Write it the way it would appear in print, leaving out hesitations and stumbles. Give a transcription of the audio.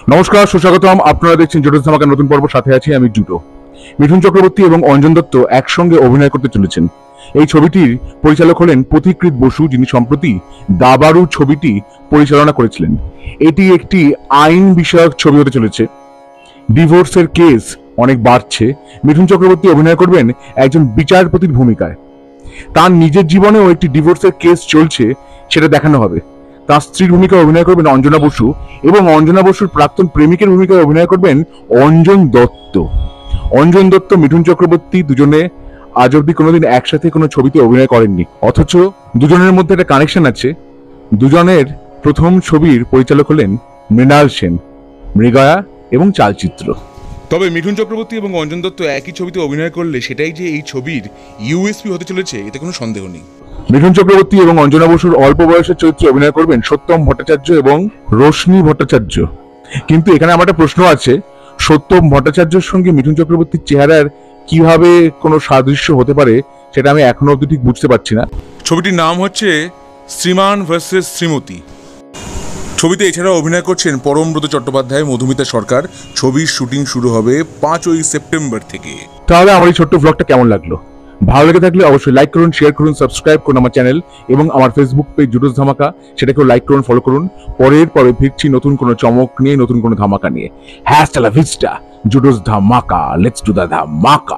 নমস্কার, সুস্বাগতম। আপনারা দেখছেন জুডোস ধামাকা নতুন পর্ব। সাথে আছি আমি জুডো। মিঠুন চক্রবর্তী এবং অঞ্জন দত্ত একসঙ্গে অভিনয় করতে চলেছেন। এই ছবিটির পরিচালক হলেন পথিকৃৎ বসু, যিনি সম্প্রতি দাবারু ছবিটি পরিচালনা করেছিলেন। এটি একটি আইন বিষয়ক ছবি হতে চলেছে। ডিভোর্সের কেস অনেক বাড়ছে। মিঠুন চক্রবর্তী অভিনয় করবেন একজন বিচারপতির ভূমিকায়। তার নিজের জীবনেও একটি ডিভোর্সের কেস চলছে, সেটা দেখানো হবে। তার স্ত্রীর ভূমিকায় অভিনয় করবেন অঞ্জনা বসু এবং অঞ্জনা বসুর প্রাক্তন প্রেমিকের ভূমিকায় অভিনয় করবেন অঞ্জন দত্ত। অঞ্জন দত্ত, মিঠুন চক্রবর্তী দুজনে আজ অব্দি কোনোদিন একসাথে কোনো ছবিতে অভিনয় করেননি, অথচ দুজনের মধ্যে একটা কানেকশন আছে। দুজনের প্রথম ছবির পরিচালক হলেন মৃণাল সেন, মৃগয়া এবং চালচিত্র। তবে মিঠুন চক্রবর্তী এবং অঞ্জন দত্ত একই ছবিতে অভিনয় করলে সেটাই যে এই ছবির ইউএসপি হতে চলেছে, এতে কোনো সন্দেহ নেই। মিঠুন চক্রবর্তী এবং অঞ্জনা বসুর অল্প বয়সের চরিত্রে অভিনয় করবেন সত্যম ভট্টাচার্য এবং রোশনি ভট্টাচার্য। কিন্তু এখানে আমার একটা প্রশ্ন আছে, সত্যম ভট্টাচার্যের সঙ্গে মিঠুন চক্রবর্তীর চেহারার কিভাবে কোনো সাদৃশ্য হতে পারে সেটা আমি এখনো অবধি ঠিক বুঝতে পারছি না। ছবিটির নাম হচ্ছে শ্রীমান ভার্সেস শ্রীমতী। ছবিতে এছাড়াও অভিনয় করছেন পরমব্রত চট্টোপাধ্যায়, মধুমিতা সরকার। ছবির শুটিং শুরু হবে 5 সেপ্টেম্বর থেকে। তাহলে আমার এই ছোট্ট ব্লগটা কেমন লাগলো? ভালো লেগে থাকলে অবশ্যই লাইক করুন, শেয়ার করুন, সাবস্ক্রাইব করুন আমার চ্যানেল এবং আমার ফেসবুক পেজ জুডোস ধামাকা, সেটাকেও লাইক করুন, ফলো করুন। পরের পরে ফিরছি নতুন কোনো চমক নিয়ে, নতুন কোনো ধামাকা নিয়ে। হ্যাস্টালা ভিস্টা, জুডোস ধামাকা, লেটস ডু দ্য ধামাকা।